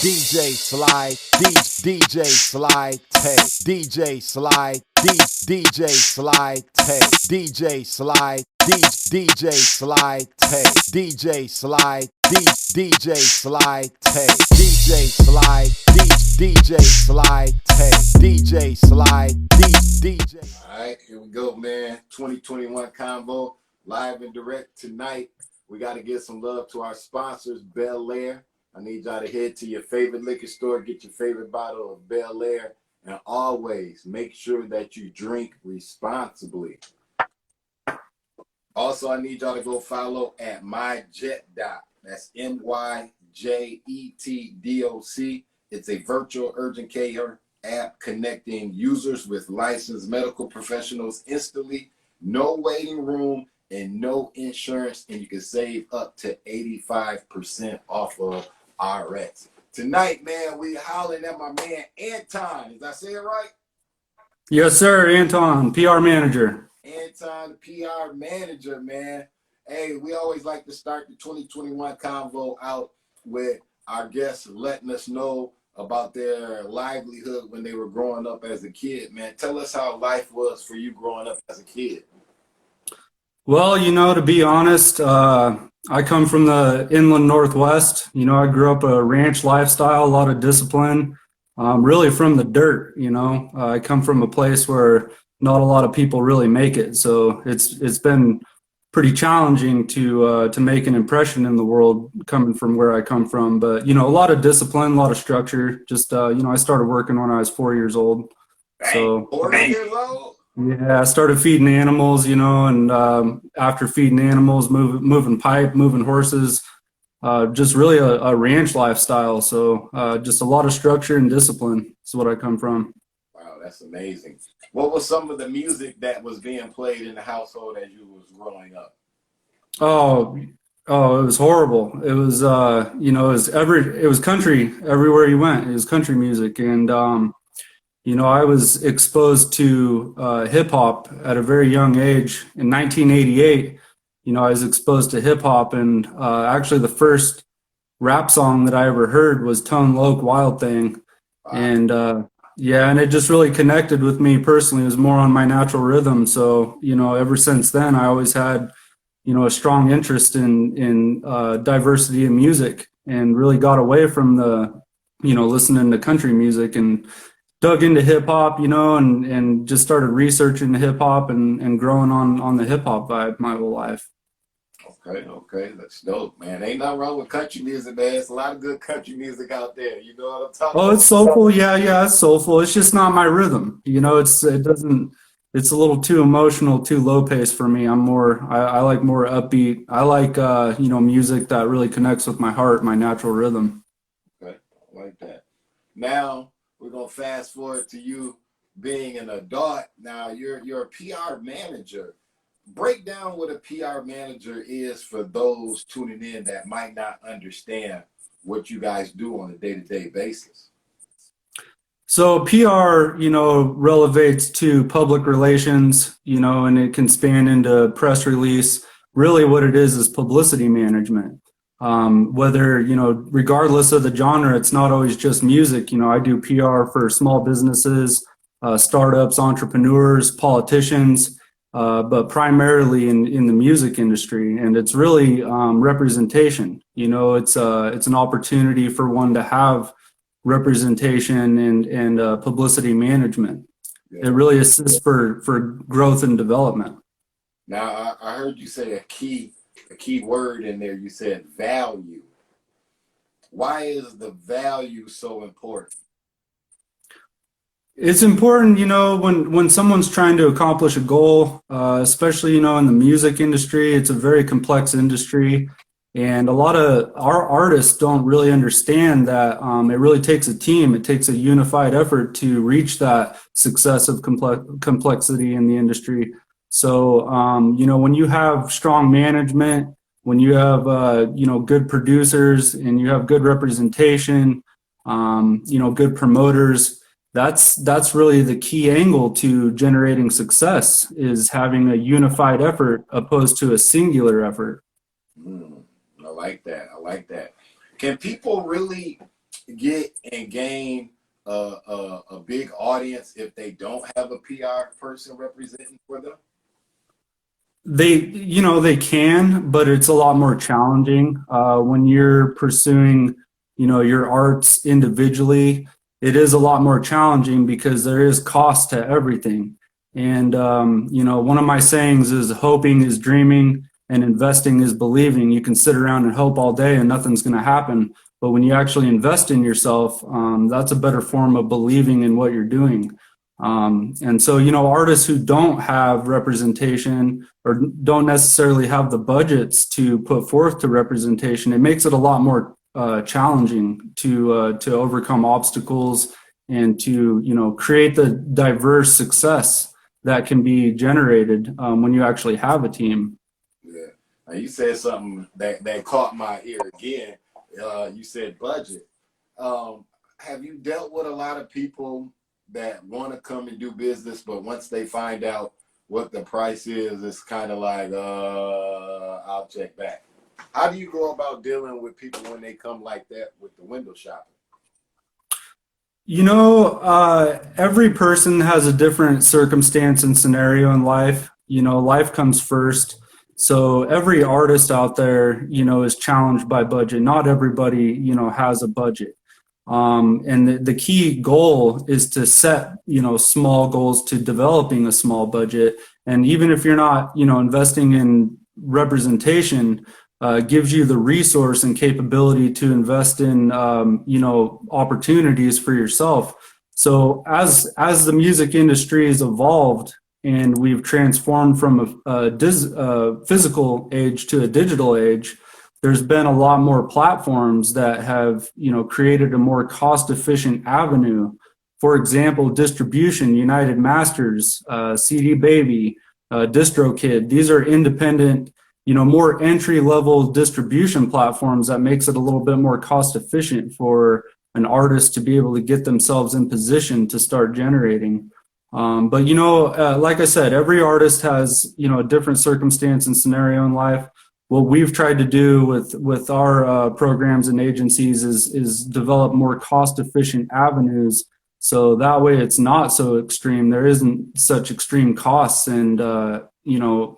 DJ Sly, DJ Sly Tay, DJ Sly, DJ Sly Tay, DJ Sly, DJ Sly Tay, DJ Sly, DJ Sly Tay, DJ Sly, DJ Sly Tay, DJ Sly, DJ. All right, here we go, man. 2021 Convo, live and direct tonight. We got to give some love to our sponsors, Bel Air. I need y'all to head to your favorite liquor store, get your favorite bottle of Bel Air, and always make sure that you drink responsibly. Also, I need y'all to go follow at MyJetDoc. That's MyJetDoc. It's a virtual urgent care app connecting users with licensed medical professionals instantly. No waiting room and no insurance, and you can save up to 85% off of RX. Tonight, man, we hollering at my man Anton. Did I say it right? Yes, sir. Anton, PR manager. Anton, the PR manager, man. Hey, we always like to start the 2021 Convo out with our guests letting us know about their livelihood when they were growing up as a kid, man. Tell us how life was for you growing up as a kid. Well, to be honest, I come from the inland Northwest. I grew up a ranch lifestyle, a lot of discipline, really from the dirt. I come from a place where not a lot of people really make it. So it's been pretty challenging to make an impression in the world coming from where I come from. But, a lot of discipline, a lot of structure. Just, I started working when I was 4 years old. So 4 years old? Yeah, I started feeding animals, and after feeding animals, moving pipe, moving horses, just really a ranch lifestyle. So just a lot of structure and discipline is what I come from. Wow, that's amazing. What was some of the music that was being played in the household as you was growing up? Oh, it was horrible. It was, it was country everywhere you went. It was country music, and I was exposed to hip hop at a very young age. In 1988, I was exposed to hip hop, and actually the first rap song that I ever heard was Tone Loc Wild Thing. Wow. And and it just really connected with me personally. It was more on my natural rhythm. So, ever since then, I always had, a strong interest in diversity in music, and really got away from the, listening to country music and dug into hip hop, and just started researching hip hop and growing on the hip hop vibe my whole life. Okay, that's dope, man. Ain't nothing wrong with country music, man. It's a lot of good country music out there. You know what I'm talking about? Oh, it's soulful. Yeah, it's soulful. It's just not my rhythm. It's a little too emotional, too low pace for me. I like more upbeat. I like music that really connects with my heart, my natural rhythm. Okay, I like that. Now we're gonna fast forward to you being an adult. Now you're a PR manager. Break down what a PR manager is for those tuning in that might not understand what you guys do on a day-to-day basis. So PR, relevates to public relations, and it can span into press release. Really what it is publicity management. Whether, regardless of the genre, it's not always just music. I do PR for small businesses, startups, entrepreneurs, politicians, but primarily in the music industry. And it's really representation. It's an opportunity for one to have representation and publicity management. Yeah. It really assists for growth and development. Now, I heard you say a key word in there. You said value. Why is the value so important? It's important, when someone's trying to accomplish a goal, especially, in the music industry. It's a very complex industry. And a lot of our artists don't really understand that it really takes a team. It takes a unified effort to reach that success of complexity in the industry. So, when you have strong management, when you have, good producers and you have good representation, good promoters, that's really the key angle to generating success, is having a unified effort opposed to a singular effort. I like that. Can people really get and gain a big audience if they don't have a PR person representing for them? They can, but it's a lot more challenging when you're pursuing, your arts individually. It is a lot more challenging because there is cost to everything. And one of my sayings is hoping is dreaming and investing is believing. You can sit around and hope all day and nothing's going to happen. But when you actually invest in yourself, that's a better form of believing in what you're doing. And so, artists who don't have representation or don't necessarily have the budgets to put forth to representation, it makes it a lot more challenging to overcome obstacles and to create the diverse success that can be generated when you actually have a team. Yeah. Now you said something that caught my ear again. You said budget. Have you dealt with a lot of people that want to come and do business, but once they find out what the price is, it's kind of like, I'll check back? How do you go about dealing with people when they come like that with the window shopping? Every person has a different circumstance and scenario in life. Life comes first. So every artist out there, is challenged by budget. Not everybody, has a budget. And the key goal is to set, small goals to developing a small budget. And even if you're not, investing in representation, gives you the resource and capability to invest in, opportunities for yourself. So as the music industry has evolved and we've transformed from a physical age to a digital age, there's been a lot more platforms that have, created a more cost-efficient avenue. For example, distribution, United Masters, CD Baby, DistroKid. These are independent, more entry-level distribution platforms that makes it a little bit more cost-efficient for an artist to be able to get themselves in position to start generating. But like I said, every artist has, a different circumstance and scenario in life. What we've tried to do with our programs and agencies is develop more cost-efficient avenues, so that way it's not so extreme. There isn't such extreme costs, and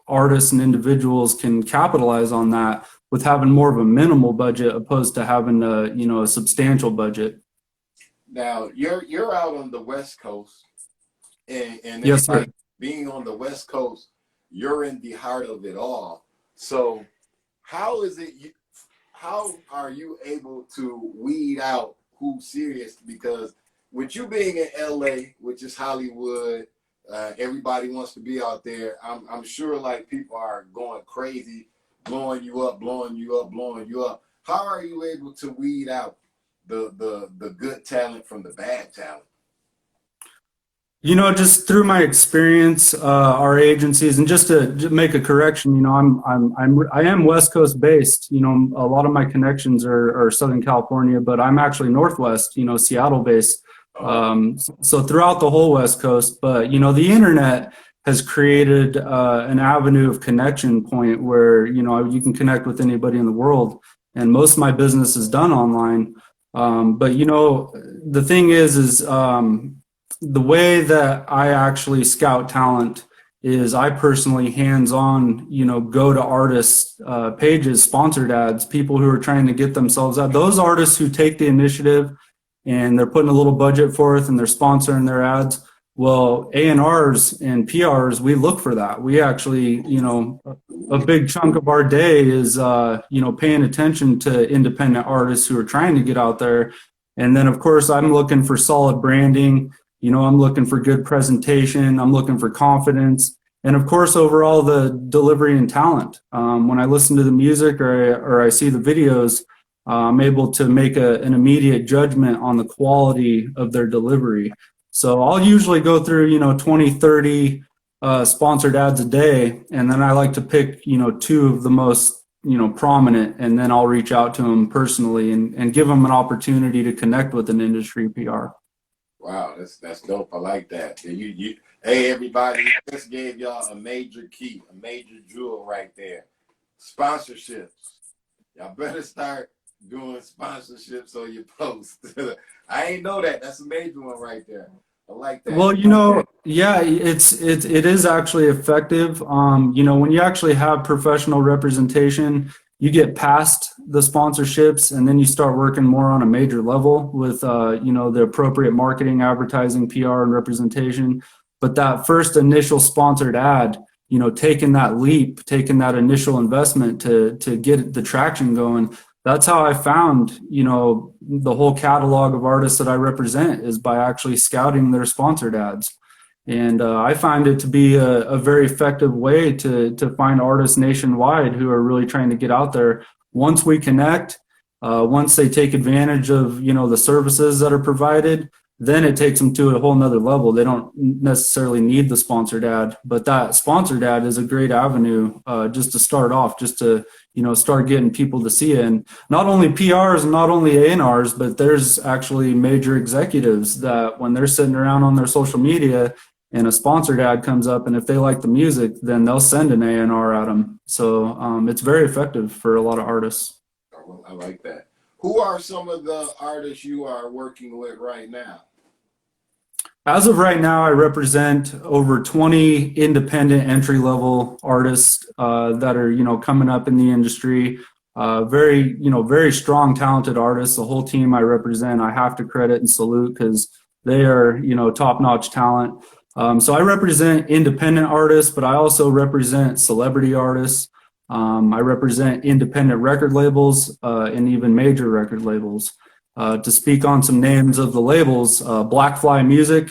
artists and individuals can capitalize on that with having more of a minimal budget opposed to having a substantial budget. Now you're out on the West Coast, and Yes, sir. like being on the West Coast, you're in the heart of it all. So how are you able to weed out who's serious? Because with you being in LA, which is Hollywood, everybody wants to be out there. I'm sure like people are going crazy, blowing you up, blowing you up, blowing you up. How are you able to weed out the good talent from the bad talent? Just through my experience, our agencies, and just to make a correction, I am West Coast based. A lot of my connections are Southern California, but I'm actually Northwest, Seattle based. So throughout the whole West Coast, but the internet has created an avenue of connection point where you can connect with anybody in the world, and most of my business is done online. But the thing is the way that I actually scout talent is I personally hands-on, go to artists' pages, sponsored ads, people who are trying to get themselves out. Those artists who take the initiative and they're putting a little budget forth and they're sponsoring their ads. Well, A&Rs and PRs, we look for that. We actually, a big chunk of our day is, paying attention to independent artists who are trying to get out there. And then, of course, I'm looking for solid branding. I'm looking for good presentation. I'm looking for confidence. And of course, overall, the delivery and talent. When I listen to the music or I see the videos, I'm able to make an immediate judgment on the quality of their delivery. So I'll usually go through, 20, 30 sponsored ads a day. And then I like to pick, 2 of the most, prominent, and then I'll reach out to them personally and give them an opportunity to connect with an industry PR. Wow, that's dope. I like that. Hey everybody, just gave y'all a major key, a major jewel right there. Sponsorships. Y'all better start doing sponsorships on your post. I ain't know that. That's a major one right there. I like that. Well, yeah, it is actually effective. When you actually have professional representation, you get past the sponsorships and then you start working more on a major level with the appropriate marketing, advertising, PR, and representation. But that first initial sponsored ad, taking that leap, taking that initial investment to get the traction going, that's how I found, the whole catalog of artists that I represent is by actually scouting their sponsored ads. And I find it to be a very effective way to find artists nationwide who are really trying to get out there. Once we connect, once they take advantage of, the services that are provided, then it takes them to a whole nother level. They don't necessarily need the sponsored ad, but that sponsored ad is a great avenue just to start off, just to, start getting people to see it. And not only PRs and not only A&Rs, but there's actually major executives that when they're sitting around on their social media and a sponsored ad comes up, and if they like the music, then they'll send an A&R at them. So it's very effective for a lot of artists. I like that. Who are some of the artists you are working with right now? As of right now, I represent over 20 independent entry-level artists that are, coming up in the industry. Very strong, talented artists. The whole team I represent, I have to credit and salute because they are, top-notch talent. So I represent independent artists, but I also represent celebrity artists. I represent independent record labels and even major record labels. To speak on some names of the labels, Black Fly Music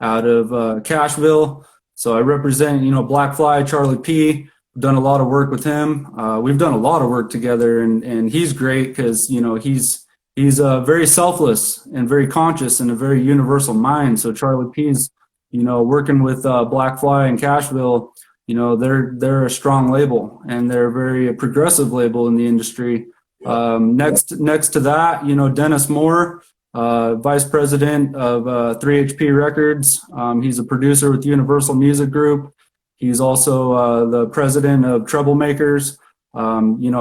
out of Cashville. So I represent, Black Charlie P. We've done a lot of work with him. We've done a lot of work together, and he's great because, he's very selfless and very conscious and a very universal mind. So Charlie P's, working with Black Fly and Cashville, they're a strong label and they're a very progressive label in the industry. Next to that, Dennis Moore, vice president of 3HP Records. He's a producer with Universal Music Group. He's also the president of Troublemakers.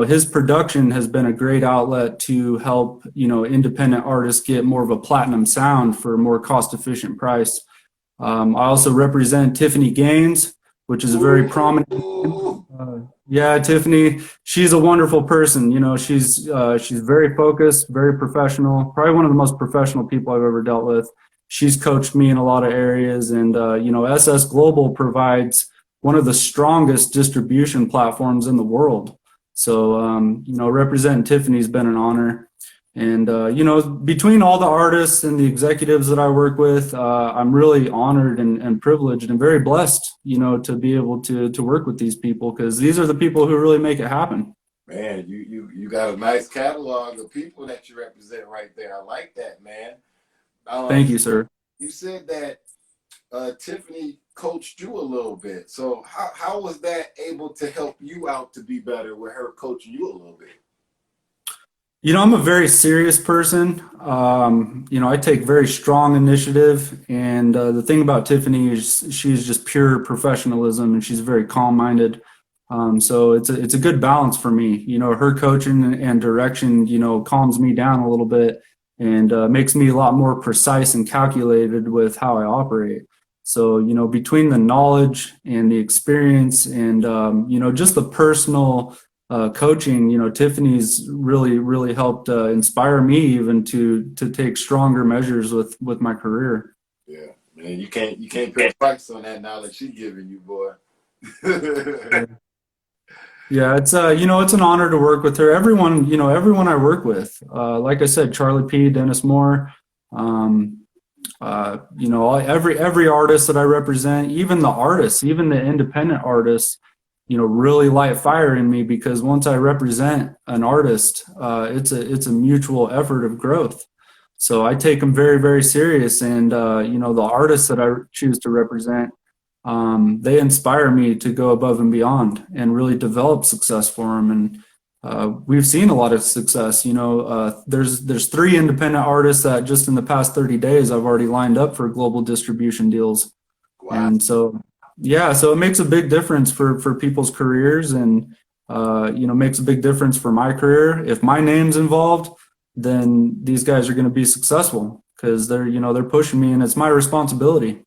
His production has been a great outlet to help, independent artists get more of a platinum sound for a more cost-efficient price. I also represent Tiffany Gaines, which is a very prominent. Tiffany, she's a wonderful person. She's very focused, very professional, probably one of the most professional people I've ever dealt with. She's coached me in a lot of areas, and SS Global provides one of the strongest distribution platforms in the world. So representing Tiffany's been an honor. And between all the artists and the executives that I work with, I'm really honored and privileged and very blessed, to be able to work with these people, because these are the people who really make it happen. Man, you got a nice catalog of people that you represent right there. I like that, man. Thank you, sir. You said that Tiffany coached you a little bit. So how was that able to help you out to be better with her coaching you a little bit? I'm a very serious person. I take very strong initiative. And the thing about Tiffany is she's just pure professionalism, and she's very calm-minded. So it's a good balance for me. Her coaching and direction, calms me down a little bit and makes me a lot more precise and calculated with how I operate. So, between the knowledge and the experience and, just the personal coaching, Tiffany's really helped inspire me even to take stronger measures with my career. Yeah, man, you can't put a price on that knowledge she's giving you, boy. Yeah, it's it's an honor to work with her. Everyone I work with, like I said, Charlie P, Dennis Moore, every artist that I represent, even the artists, even the independent artists, really light fire in me, because once I represent an artist, it's a mutual effort of growth. So I take them very, very serious. And, the artists that I choose to represent, they inspire me to go above and beyond and really develop success for them. And we've seen a lot of success. There's 3 independent artists that just in the past 30 days, I've already lined up for global distribution deals. Wow. And so it makes a big difference for people's careers. And, makes a big difference for my career. If my name's involved, then these guys are going to be successful because they're pushing me, and it's my responsibility.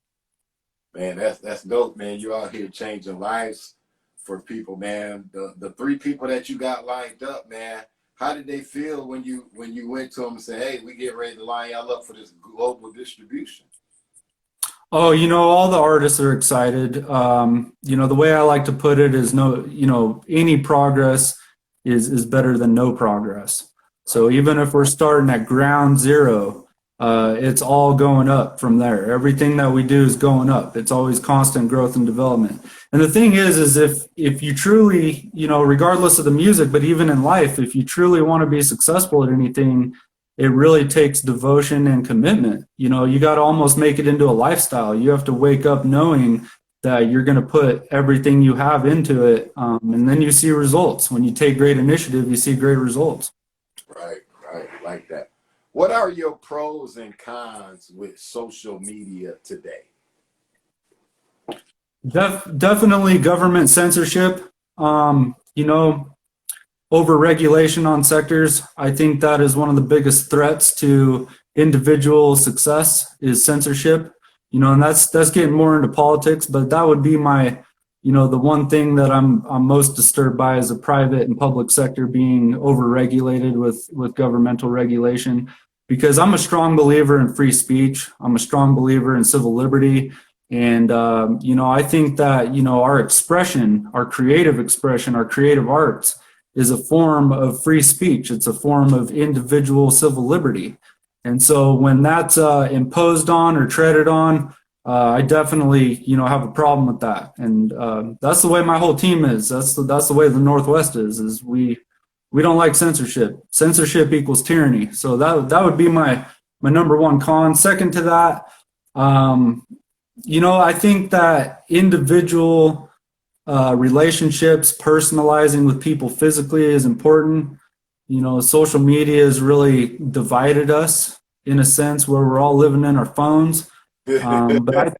Man, that's dope, man. You out here changing lives for people, man. The three people that you got lined up, man. How did they feel when you went to them and said, "Hey, we get ready to line y'all up for this global distribution"? Oh, all the artists are excited. The way I like to put it is any progress is better than no progress. So even if we're starting at ground zero, it's all going up from there. Everything that we do is going up. It's always constant growth and development. And the thing is if you truly, regardless of the music, but even in life, if you truly want to be successful at anything, it really takes devotion and commitment. You got to almost make it into a lifestyle. You have to wake up knowing that you're going to put everything you have into it, and then you see results. When you take great initiative, you see great results. Right, like that. What are your pros and cons with social media today? Definitely government censorship. Over-regulation on sectors. I think that is one of the biggest threats to individual success is censorship. And that's getting more into politics, but that would be my, the one thing that I'm most disturbed by is the private and public sector being over-regulated with governmental regulation, because I'm a strong believer in free speech. I'm a strong believer in civil liberty. And, I think that, our expression, our creative expression, our creative arts is a form of free speech. It's a form of individual civil liberty. And so when that's imposed on or treaded on, I definitely, have a problem with that. And that's the way my whole team is. That's the way the Northwest is we don't like censorship. Censorship equals tyranny. So that would be my number one con. Second to that, I think that individual relationships, personalizing with people physically is important. Social media has really divided us in a sense where we're all living in our phones. But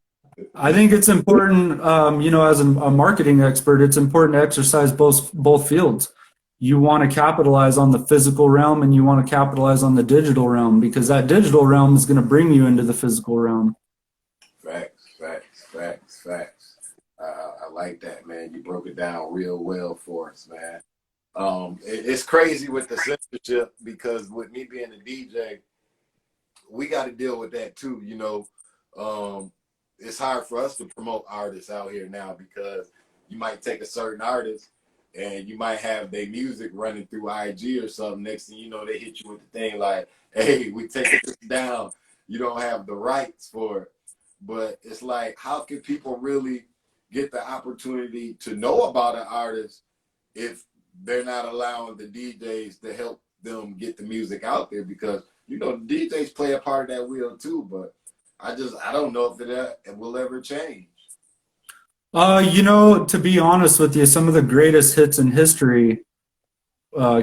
I think it's important, as a marketing expert, it's important to exercise both fields. You want to capitalize on the physical realm and you want to capitalize on the digital realm, because that digital realm is going to bring you into the physical realm. Facts. I like that, man. You broke it down real well for us, man. It's crazy with the censorship, because with me being a DJ, we got to deal with that too. It's hard for us to promote artists out here now, because you might take a certain artist and you might have their music running through IG or something. Next thing you know, they hit you with the thing like, "Hey, we taking this down. You don't have the rights for it." But it's like, how can people really get the opportunity to know about an artist if they're not allowing the DJs to help them get the music out there? Because the DJs play a part of that wheel too, but I don't know if it will ever change. To be honest with you, some of the greatest hits in history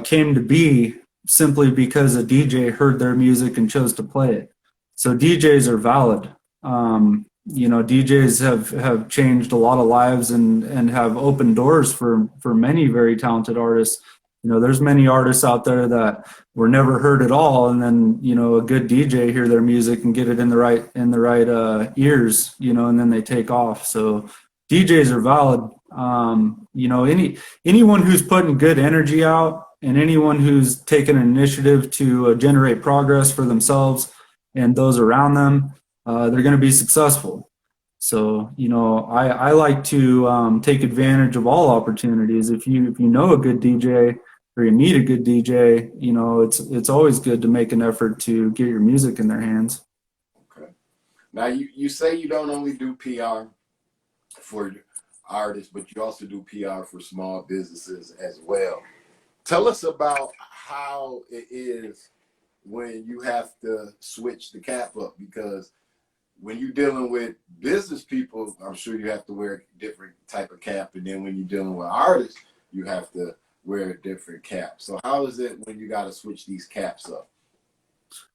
came to be simply because a DJ heard their music and chose to play it. So DJs are valid. DJs have changed a lot of lives and have opened doors for many very talented artists. There's many artists out there that were never heard at all, and then a good DJ hear their music and get it in the right ears, and then they take off. So DJs are valid. Anyone who's putting good energy out and anyone who's taken an initiative to generate progress for themselves and those around them, they're going to be successful. So, I like to take advantage of all opportunities. If you know a good DJ or you meet a good DJ, it's always good to make an effort to get your music in their hands. Okay. Now, you say you don't only do PR for artists, but you also do PR for small businesses as well. Tell us about how it is when you have to switch the cap up, because when you're dealing with business people, I'm sure you have to wear a different type of cap. And then when you're dealing with artists, you have to wear a different cap. So how is it when you got to switch these caps up?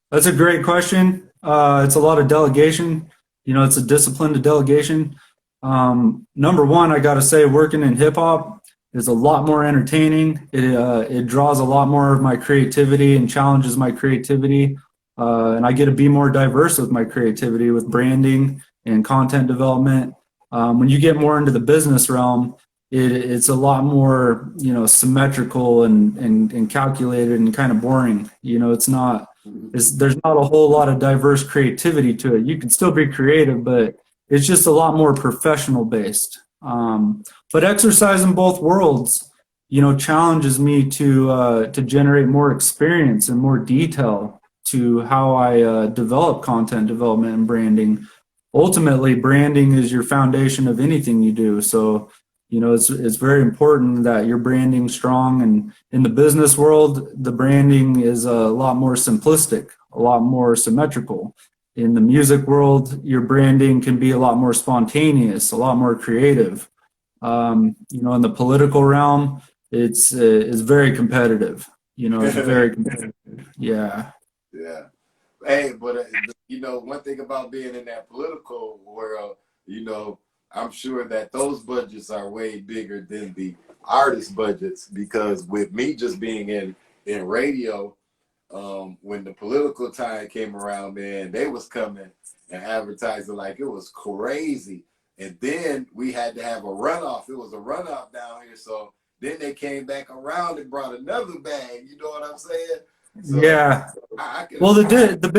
That's a great question. It's a lot of delegation. It's a discipline to delegation. Number one, I got to say, working in hip hop, is a lot more entertaining. It draws a lot more of my creativity and challenges my creativity. And I get to be more diverse with my creativity, with branding and content development. When you get more into the business realm, it's a lot more, symmetrical and calculated and kind of boring. There's not a whole lot of diverse creativity to it. You can still be creative, but it's just a lot more professional based. But exercising both worlds, challenges me to generate more experience and more detail to how I develop content development and branding. Ultimately, branding is your foundation of anything you do. So, it's very important that your branding strong. And in the business world, the branding is a lot more simplistic, a lot more symmetrical. In the music world, your branding can be a lot more spontaneous, a lot more creative. In the political realm, it's very competitive. It's very competitive. Yeah. Yeah. Hey, but one thing about being in that political world, I'm sure that those budgets are way bigger than the artist budgets, because with me just being in radio, when the political time came around, man, they was coming and advertising like it was crazy. And then we had to have a runoff. It was a runoff down here. So then they came back around and brought another bag. You know what I'm saying? So, yeah. Well, the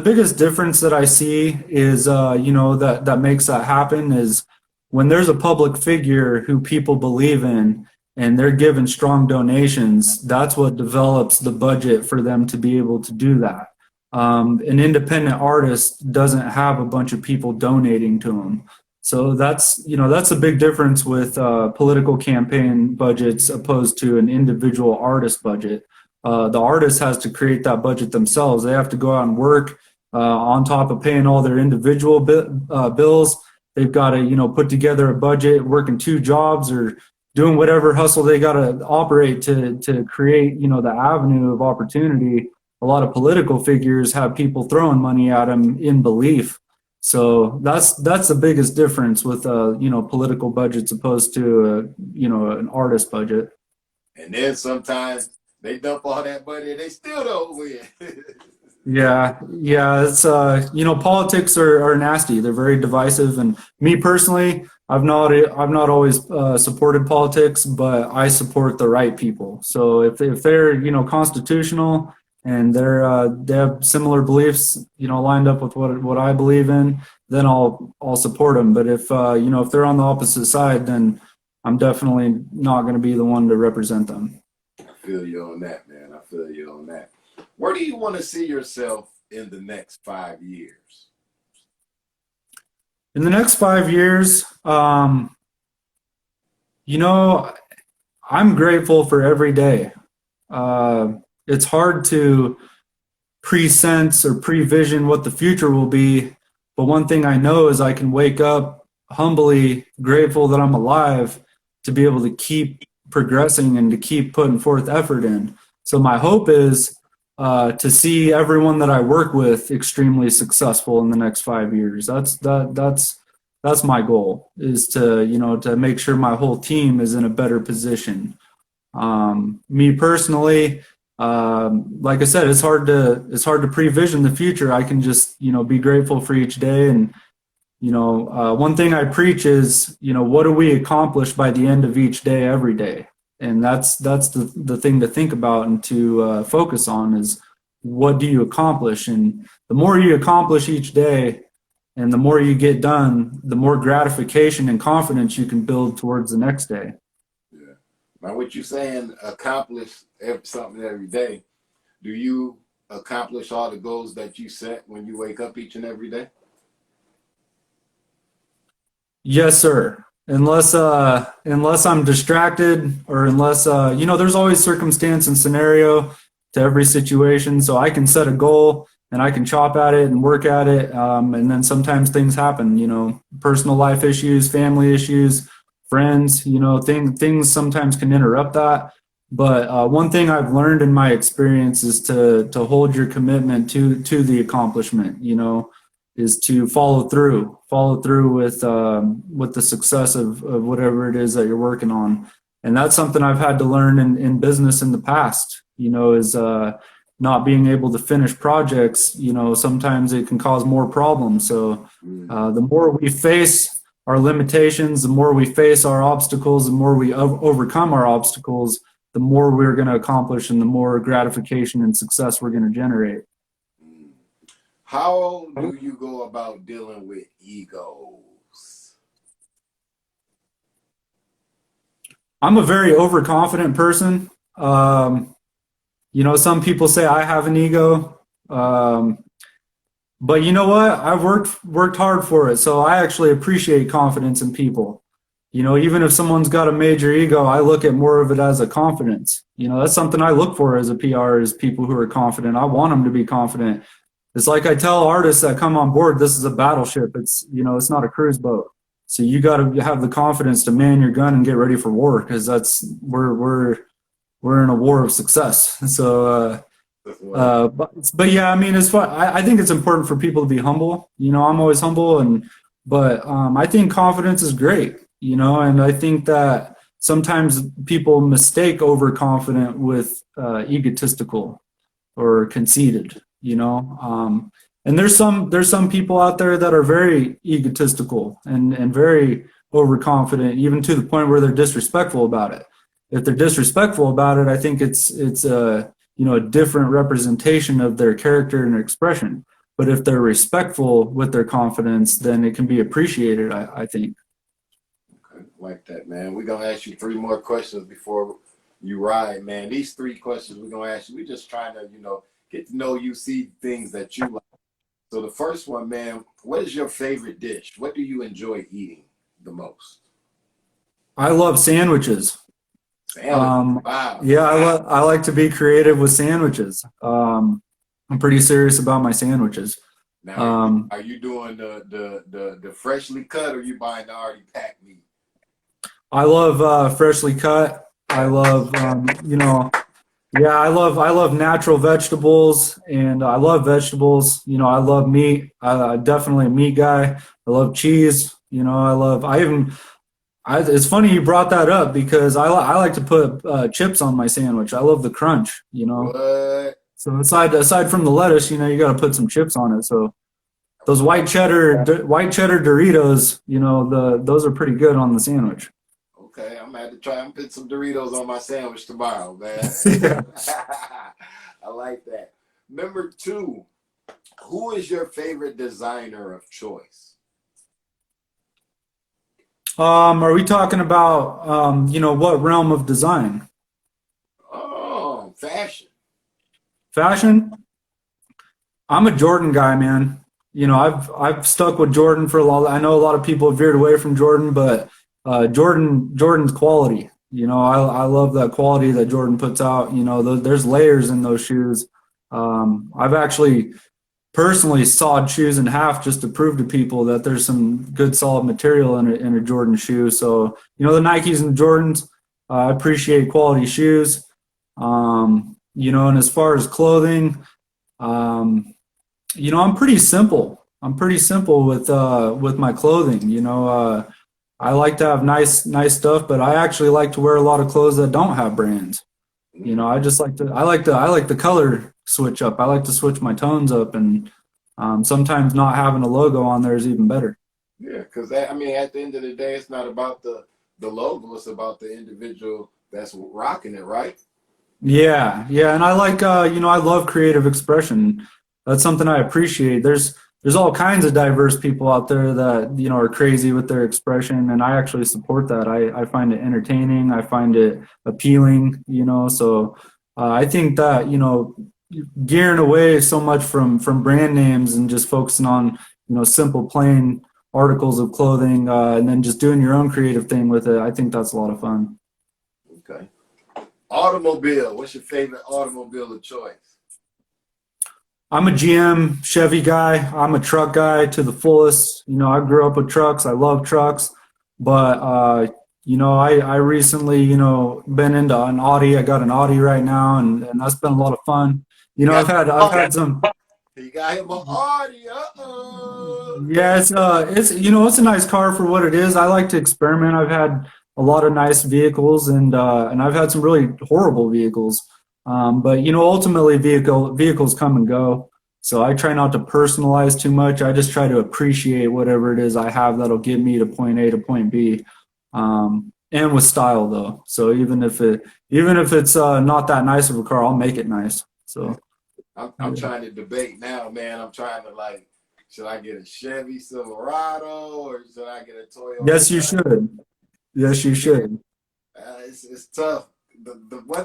biggest difference that I see is, that makes that happen is when there's a public figure who people believe in and they're given strong donations. That's what develops the budget for them to be able to do that. An independent artist doesn't have a bunch of people donating to them. So that's a big difference with political campaign budgets opposed to an individual artist budget. The artist has to create that budget themselves. They have to go out and work on top of paying all their individual bills. They've got to, put together a budget, working 2 jobs or doing whatever hustle they got to operate to create, the avenue of opportunity. A lot of political figures have people throwing money at them in belief. So that's the biggest difference with, political budgets opposed to, an artist budget. And then sometimes they dump all that money and they still don't win. Yeah, it's politics are nasty. They're very divisive, and me personally, I've not always supported politics, but I support the right people. So if they're constitutional and they have similar beliefs, lined up with what I believe in, then I'll support them. But if they're on the opposite side, then I'm definitely not going to be the one to represent them. I feel you on that, man. I feel you on that. Where do you want to see yourself in the next 5 years? In the next 5 years, I'm grateful for every day. It's hard to pre-sense or pre-vision what the future will be, but one thing I know is I can wake up humbly grateful that I'm alive to be able to keep progressing and to keep putting forth effort in. So my hope is to see everyone that I work with extremely successful in the next 5 years. That's my goal, is to make sure my whole team is in a better position. Me personally, like I said, it's hard to pre-vision the future. I can just be grateful for each day. And one thing I preach is what do we accomplish by the end of each day, every day. And that's the thing to think about and to focus on is what do you accomplish? And the more you accomplish each day and the more you get done, the more gratification and confidence you can build towards the next day. Yeah. Now, what you saying, accomplish something every day, do you accomplish all the goals that you set when you wake up each and every day? Yes, sir. Unless I'm distracted or unless, there's always circumstance and scenario to every situation. So I can set a goal and I can chop at it and work at it. And then sometimes things happen, personal life issues, family issues, friends, things sometimes can interrupt that. But one thing I've learned in my experience is to hold your commitment to the accomplishment, is to follow through with the success of whatever it is that you're working on. And that's something I've had to learn in business in the past, is not being able to finish projects. Sometimes it can cause more problems. So the more we face our limitations, the more we face our obstacles, the more we overcome our obstacles, the more we're going to accomplish and the more gratification and success we're going to generate. How do you go about dealing with egos? I'm a very overconfident person. Some people say I have an ego. But you know what? I've worked hard for it. So I actually appreciate confidence in people. Even if someone's got a major ego, I look at more of it as a confidence. That's something I look for as a PR, is people who are confident. I want them to be confident. It's like I tell artists that come on board, this is a battleship. It's not a cruise boat. So you got to have the confidence to man your gun and get ready for war, because we're in a war of success. So, but yeah, I mean, as far, I think it's important for people to be humble. I'm always humble, but I think confidence is great. And I think that sometimes people mistake overconfident with egotistical or conceited. And there's some people out there that are very egotistical and very overconfident, even to the point where they're disrespectful about it. If they're disrespectful about it, I think it's a different representation of their character and expression. But if they're respectful with their confidence, then it can be appreciated, I think. Okay, like that, man. We're gonna ask you 3 more questions before you ride, man. These 3 questions we're gonna ask you, we're just trying to, get to know you, see things that you like. So the first one, man, what is your favorite dish? What do you enjoy eating the most? I love sandwiches. Wow. Yeah, I like to be creative with sandwiches. I'm pretty serious about my sandwiches. Now, are you doing the freshly cut, or are you buying the already packed meat? I love freshly cut. I love yeah, I love natural vegetables, and I love vegetables. I love meat. I'm definitely a meat guy. I love cheese. It's funny you brought that up, because I like to put chips on my sandwich. I love the crunch. What? So aside from the lettuce, you got to put some chips on it. So those white cheddar Doritos, those are pretty good on the sandwich. Okay, I'm gonna have to try and put some Doritos on my sandwich tomorrow, man. Yeah. I like that. Number 2, who is your favorite designer of choice? Are we talking about what realm of design? Oh, fashion. Fashion? I'm a Jordan guy, man. I've stuck with Jordan for a lot. I know a lot of people have veered away from Jordan, but Jordan's quality. I love that quality that Jordan puts out. There's layers in those shoes. I've actually personally sawed shoes in half just to prove to people that there's some good solid material in a Jordan shoe. So the Nikes and Jordans, I appreciate quality shoes. And as far as clothing, I'm pretty simple. I'm pretty simple with my clothing. I like to have nice stuff, but I actually like to wear a lot of clothes that don't have brands. I just like the color switch up. I like to switch my tones up, and sometimes not having a logo on there is even better. Yeah, because at the end of the day, it's not about the logo; it's about the individual that's rocking it, right? Yeah, and I like I love creative expression. That's something I appreciate. There's all kinds of diverse people out there that are crazy with their expression, and I actually support that. I find it entertaining. I find it appealing. So I think that gearing away so much from brand names and just focusing on simple, plain articles of clothing, and then just doing your own creative thing with it, I think that's a lot of fun. Okay. Automobile. What's your favorite automobile of choice? I'm a GM Chevy guy. I'm a truck guy to the fullest. I grew up with trucks. I love trucks, but I recently been into an Audi. I got an Audi right now, and that's been a lot of fun. I've had some. You got him an Audi. Uh-oh. Yeah, it's a nice car for what it is. I like to experiment. a lot of nice vehicles, and I've had some really horrible vehicles. But you know, ultimately vehicles come and go. So I try not to personalize too much. I just try to appreciate whatever it is I have that'll get me to point A to point B. And with style though. So even if it's not that nice of a car, I'll make it nice. So I'm trying to debate now, man. I'm trying to like, should I get a Chevy Silverado or should I get a Toyota? yes, you should. Yes, you should. It's tough.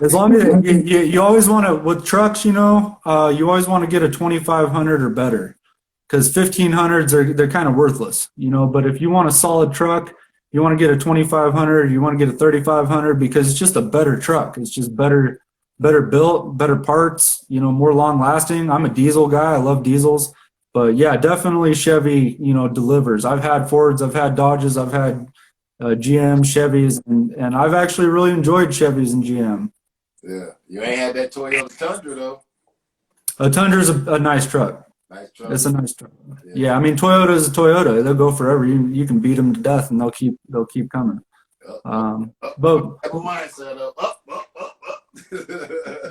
As long as you always want to, with trucks, you know, you always want to get a 2500 or better, because 1500s they're kind of worthless, you know. But if you want a solid truck, you want to get a 2500, you want to get a 3500, because it's just a better truck. It's just better built, better parts, you know, more long lasting. I'm a diesel guy. I love diesels. But yeah, definitely Chevy, you know, delivers. I've had Fords, I've had Dodges, I've had GM, Chevys, and I've actually really enjoyed Chevys and GM. Yeah, you ain't had that Toyota Tundra though. A Tundra's a nice truck. Nice truck. It's a nice truck. Yeah, I mean, Toyota is a Toyota. They'll go forever. You can beat them to death, and they'll keep coming. But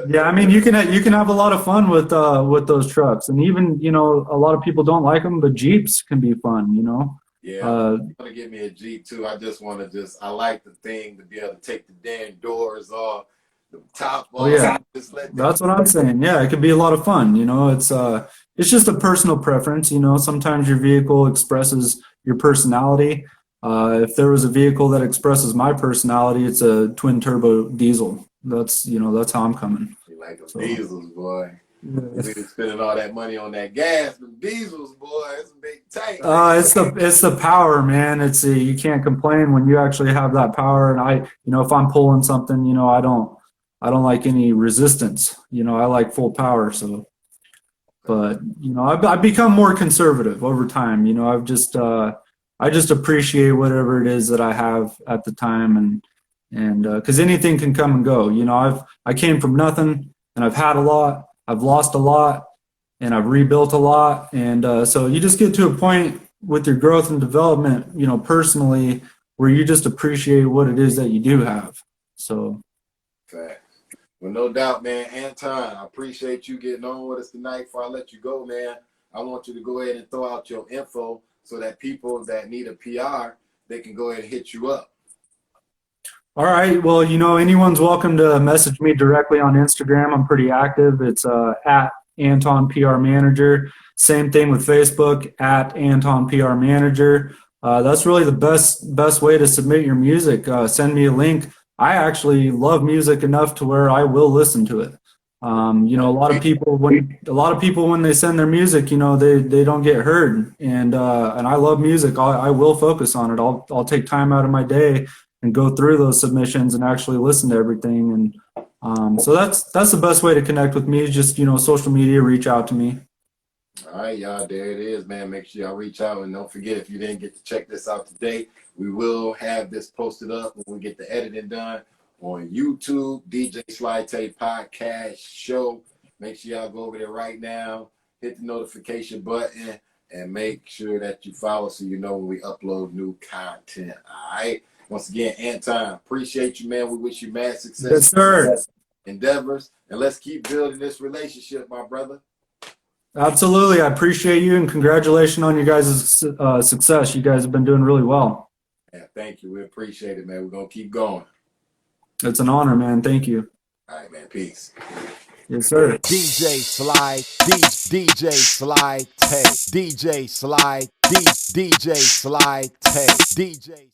yeah, I mean, you can have a lot of fun with those trucks, and even, you know, a lot of people don't like them, but Jeeps can be fun, you know. Yeah, I want to get me a Jeep too. I just want to I like the thing to be able to take the damn doors off, the top off. Oh yeah, that's what I'm saying. Yeah, it could be a lot of fun. You know, it's just a personal preference. You know, sometimes your vehicle expresses your personality. If there was a vehicle that expresses my personality, it's a twin turbo diesel. That's how I'm coming. You like the diesels, boy. You're spending all that money on that gas, the diesels, boy. It's a big tank. It's the power, man. You can't complain when you actually have that power. And if I'm pulling something, you know, I don't like any resistance. You know, I like full power. So, but you know, I've become more conservative over time. You know, I just appreciate whatever it is that I have at the time, and because anything can come and go. You know, I came from nothing, and I've had a lot. I've lost a lot, and I've rebuilt a lot. And so you just get to a point with your growth and development, you know, personally, where you just appreciate what it is that you do have. So. Fact. Well, no doubt, man. Anton, I appreciate you getting on with us tonight. Before I let you go, man, I want you to go ahead and throw out your info so that people that need a PR, they can go ahead and hit you up. All right. Well, you know, anyone's welcome to message me directly on Instagram. I'm pretty active. It's at AntonprManager. Same thing with Facebook, at AntonprManager. That's really the best way to submit your music. Send me a link. I actually love music enough to where I will listen to it. You know, a lot of people when they send their music, you know, they don't get heard. And I love music. I will focus on it. I'll take time out of my day and go through those submissions and actually listen to everything. And so that's the best way to connect with me, is just, you know, social media, reach out to me. All right, y'all, there it is, man. Make sure y'all reach out, and don't forget, if you didn't get to check this out today, we will have this posted up when we get the editing done on YouTube, DJ Sly Tay Podcast Show. Make sure y'all go over there right now, hit the notification button, and make sure that you follow so you know when we upload new content. All right. Once again, Anton, appreciate you, man. We wish you mad success. Yes, sir. Endeavors, and let's keep building this relationship, my brother. Absolutely. I appreciate you, and congratulations on you guys' success. You guys have been doing really well. Yeah, thank you. We appreciate it, man. We're going to keep going. It's an honor, man. Thank you. All right, man. Peace. Yes, sir. DJ Sly, DJ Sly Tay, DJ Sly, DJ Sly Tay, DJ.